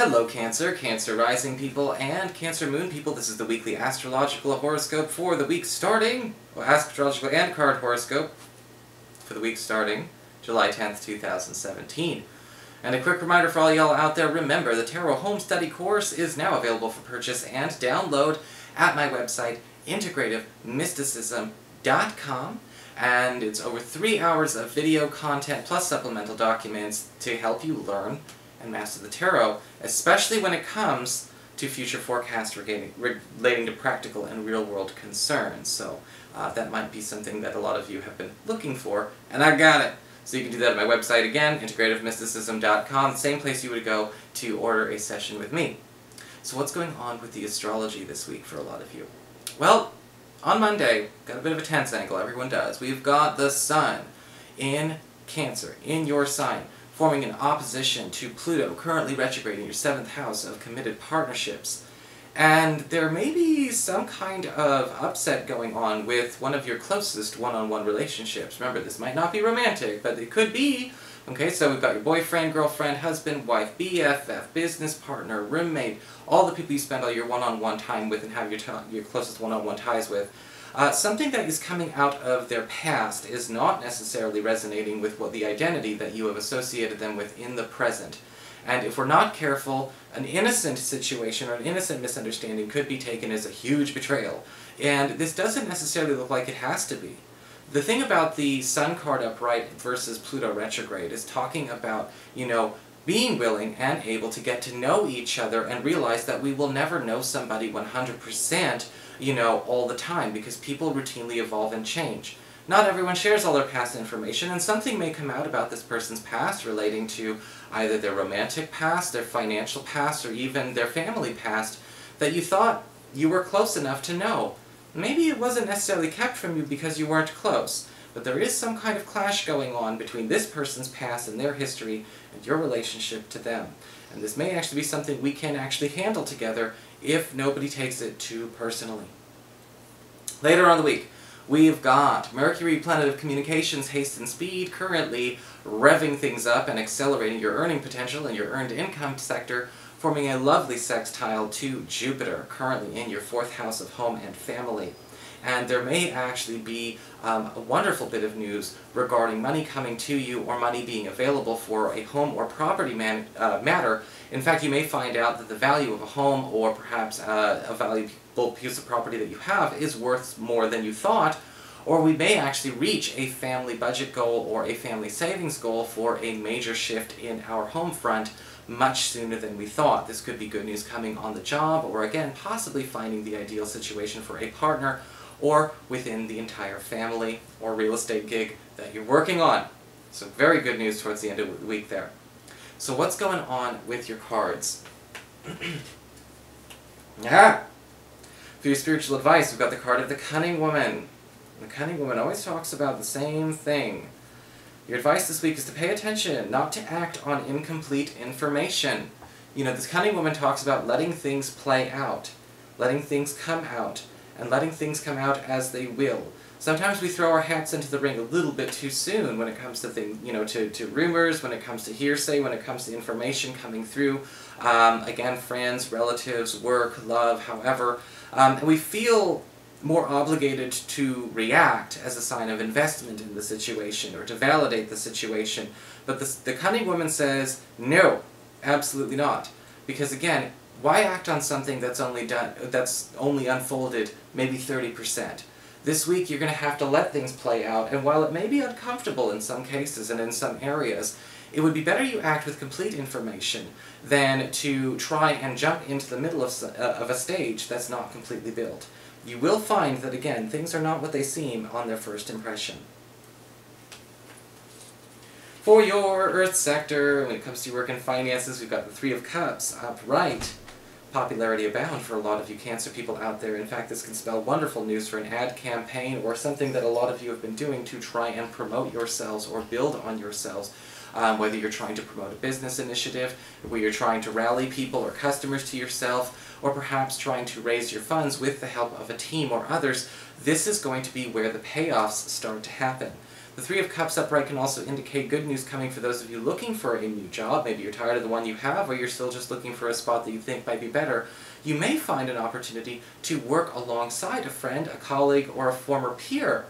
Hello Cancer, Cancer Rising people, and Cancer Moon people. This is the weekly astrological horoscope for the week starting, well, astrological and card horoscope for the week starting July 10th, 2017. And a quick reminder for all y'all out there, remember the Tarot Home Study course is now available for purchase and download at my website, integrativemysticism.com. And it's over 3 hours of video content plus supplemental documents to help you learn and master the tarot, especially when it comes to future forecasts relating to practical and real-world concerns. So that might be something that a lot of you have been looking for, and I got it. So you can do that at my website again, integrativemysticism.com, the same place you would go to order a session with me. So what's going on with the astrology this week for a lot of you? Well, on Monday, got a bit of a tense angle, everyone does. We've got the Sun in Cancer, in your sign, forming an opposition to Pluto, currently retrograde in your 7th house of committed partnerships. And there may be some kind of upset going on with one of your closest one-on-one relationships. Remember, this might not be romantic, but it could be. Okay, so we've got your boyfriend, girlfriend, husband, wife, BFF, business partner, roommate, all the people you spend all your one-on-one time with and have your closest one-on-one ties with. Something that is coming out of their past is not necessarily resonating with what the identity that you have associated them with in the present. And if we're not careful, an innocent situation or an innocent misunderstanding could be taken as a huge betrayal. And this doesn't necessarily look like it has to be. The thing about the Sun card upright versus Pluto retrograde is talking about, being willing and able to get to know each other and realize that we will never know somebody 100%, all the time, because people routinely evolve and change. Not everyone shares all their past information, and something may come out about this person's past relating to either their romantic past, their financial past, or even their family past that you thought you were close enough to know. Maybe it wasn't necessarily kept from you because you weren't close, but there is some kind of clash going on between this person's past and their history and your relationship to them. And this may actually be something we can actually handle together if nobody takes it too personally. Later on the week, we've got Mercury, planet of communications, haste and speed, currently revving things up and accelerating your earning potential in your earned income sector, forming a lovely sextile to Jupiter, currently in your 4th house of home and family. And there may actually be a wonderful bit of news regarding money coming to you or money being available for a home or property matter. In fact, you may find out that the value of a home or perhaps a valuable piece of property that you have is worth more than you thought, or we may actually reach a family budget goal or a family savings goal for a major shift in our home front much sooner than we thought. This could be good news coming on the job, or again, possibly finding the ideal situation for a partner, or within the entire family or real estate gig that you're working on. So very good news towards the end of the week there. So what's going on with your cards? For your spiritual advice, we've got the card of the Cunning Woman. The Cunning Woman always talks about the same thing. Your advice this week is to pay attention, not to act on incomplete information. This Cunning Woman talks about letting things play out, letting things come out, and letting things come out as they will. Sometimes we throw our hats into the ring a little bit too soon when it comes to things, to rumors, when it comes to hearsay, when it comes to information coming through, again, friends, relatives, work, love, however, and we feel more obligated to react as a sign of investment in the situation or to validate the situation. But the Cunning Woman says, no, absolutely not. Because again, why act on something that's only unfolded maybe 30%? This week you're going to have to let things play out, and while it may be uncomfortable in some cases and in some areas, it would be better you act with complete information than to try and jump into the middle of a stage that's not completely built. You will find that, again, things are not what they seem on their first impression. For your Earth sector, when it comes to your work and finances, we've got the 3 of Cups upright. Popularity abound for a lot of you Cancer people out there. In fact, this can spell wonderful news for an ad campaign or something that a lot of you have been doing to try and promote yourselves or build on yourselves. Whether you're trying to promote a business initiative, whether you're trying to rally people or customers to yourself, or perhaps trying to raise your funds with the help of a team or others, this is going to be where the payoffs start to happen. The Three of Cups upright can also indicate good news coming for those of you looking for a new job. Maybe you're tired of the one you have, or you're still just looking for a spot that you think might be better. You may find an opportunity to work alongside a friend, a colleague, or a former peer.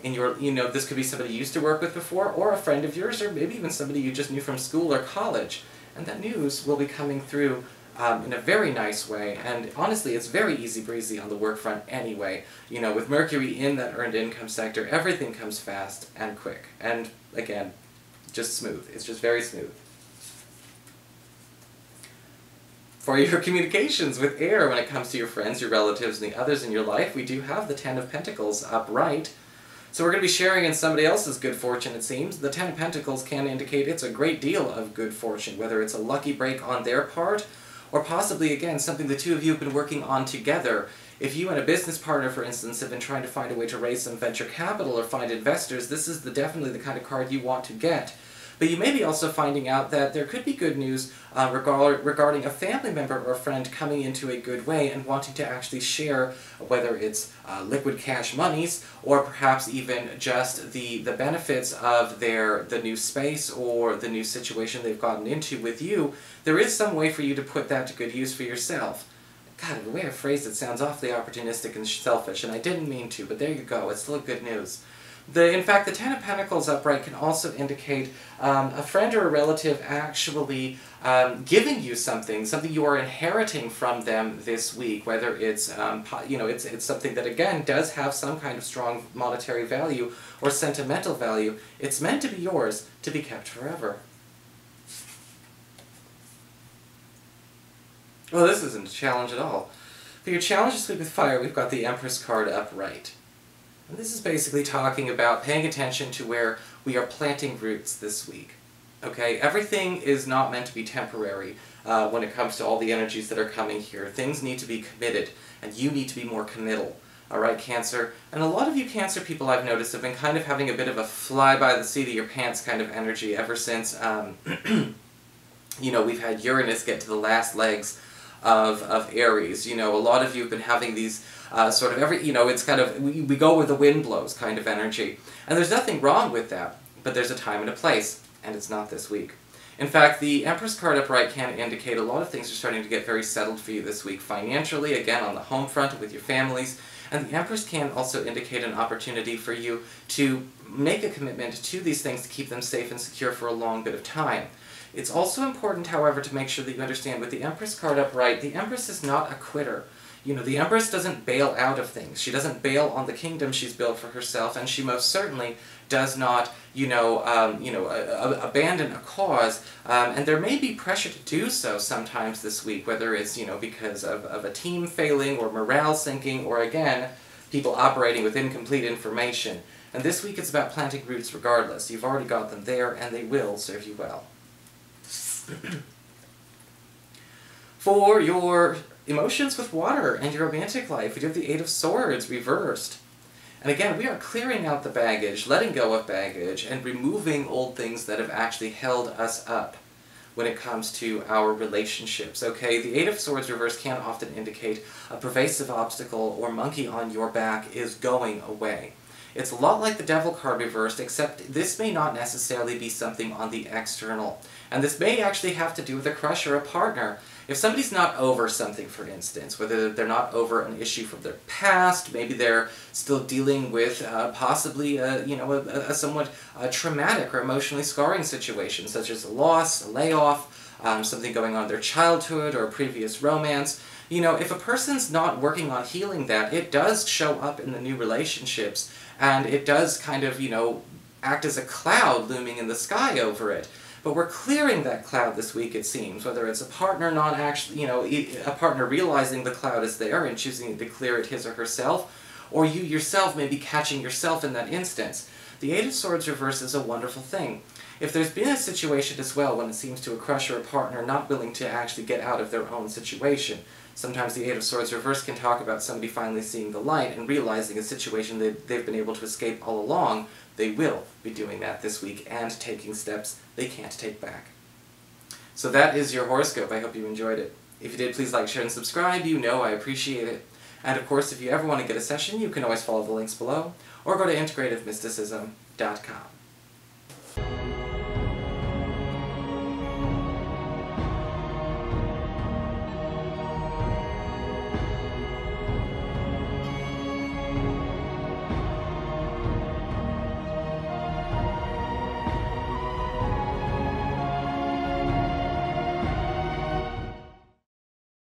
In your, this could be somebody you used to work with before, or a friend of yours, or maybe even somebody you just knew from school or college. And that news will be coming through in a very nice way, and honestly, it's very easy breezy on the work front anyway. With Mercury in that earned income sector, everything comes fast and quick, and again, just smooth. It's just very smooth. For your communications with air, when it comes to your friends, your relatives, and the others in your life, we do have the Ten of Pentacles upright. So we're going to be sharing in somebody else's good fortune, it seems. The Ten of Pentacles can indicate it's a great deal of good fortune, whether it's a lucky break on their part, or possibly, again, something the two of you have been working on together. If you and a business partner, for instance, have been trying to find a way to raise some venture capital or find investors, this is definitely the kind of card you want to get. But you may be also finding out that there could be good news regarding a family member or friend coming into a good way and wanting to actually share, whether it's liquid cash monies, or perhaps even just the benefits of the new space or the new situation they've gotten into with you. There is some way for you to put that to good use for yourself. God, the way I phrased it sounds awfully opportunistic and selfish, and I didn't mean to, but there you go, it's still good news. In fact, the Ten of Pentacles upright can also indicate a friend or a relative actually giving you something you are inheriting from them this week, whether it's, it's something that, again, does have some kind of strong monetary value or sentimental value. It's meant to be yours, to be kept forever. Well, this isn't a challenge at all. For your challenge this week with fire, we've got the Empress card upright. And this is basically talking about paying attention to where we are planting roots this week. Okay, everything is not meant to be temporary when it comes to all the energies that are coming here. Things need to be committed, and you need to be more committal. Alright, Cancer? And a lot of you Cancer people I've noticed have been kind of having a bit of a fly-by-the-seat-of-your-pants kind of energy ever since, we've had Uranus get to the last legs of Aries. A lot of you have been having these sort of it's kind of, we go where the wind blows kind of energy. And there's nothing wrong with that, but there's a time and a place, and it's not this week. In fact, the Empress card upright can indicate a lot of things are starting to get very settled for you this week financially, again on the home front with your families, and the Empress can also indicate an opportunity for you to make a commitment to these things to keep them safe and secure for a long bit of time. It's also important, however, to make sure that you understand with the Empress card upright, the Empress is not a quitter. The Empress doesn't bail out of things. She doesn't bail on the kingdom she's built for herself, and she most certainly does not, abandon a cause. And there may be pressure to do so sometimes this week, whether it's, because of a team failing or morale sinking, or again, people operating with incomplete information. And this week it's about planting roots regardless. You've already got them there, and they will serve you well. For your emotions with water and your romantic life, we do have the Eight of Swords reversed. And again, we are clearing out the baggage, letting go of baggage, and removing old things that have actually held us up when it comes to our relationships. Okay, the Eight of Swords reversed can often indicate a pervasive obstacle or monkey on your back is going away. It's a lot like the Devil card reversed, except this may not necessarily be something on the external. And this may actually have to do with a crush or a partner. If somebody's not over something, for instance, whether they're not over an issue from their past, maybe they're still dealing with possibly a somewhat traumatic or emotionally scarring situation, such as a loss, a layoff, something going on in their childhood or a previous romance. If a person's not working on healing that, it does show up in the new relationships, and it does kind of, act as a cloud looming in the sky over it. But we're clearing that cloud this week, it seems, whether it's a partner not actually, a partner realizing the cloud is there and choosing to clear it his or herself, or you yourself may be catching yourself in that instance. The Eight of Swords reverse is a wonderful thing. If there's been a situation as well when it seems to a crush or a partner not willing to actually get out of their own situation, sometimes the Eight of Swords reverse can talk about somebody finally seeing the light and realizing a situation that they've been able to escape all along. They will be doing that this week and taking steps they can't take back. So that is your horoscope. I hope you enjoyed it. If you did, please like, share, and subscribe. I appreciate it. And of course, if you ever want to get a session, you can always follow the links below, or go to Integrative Mysticism. HOMESTUDY.com.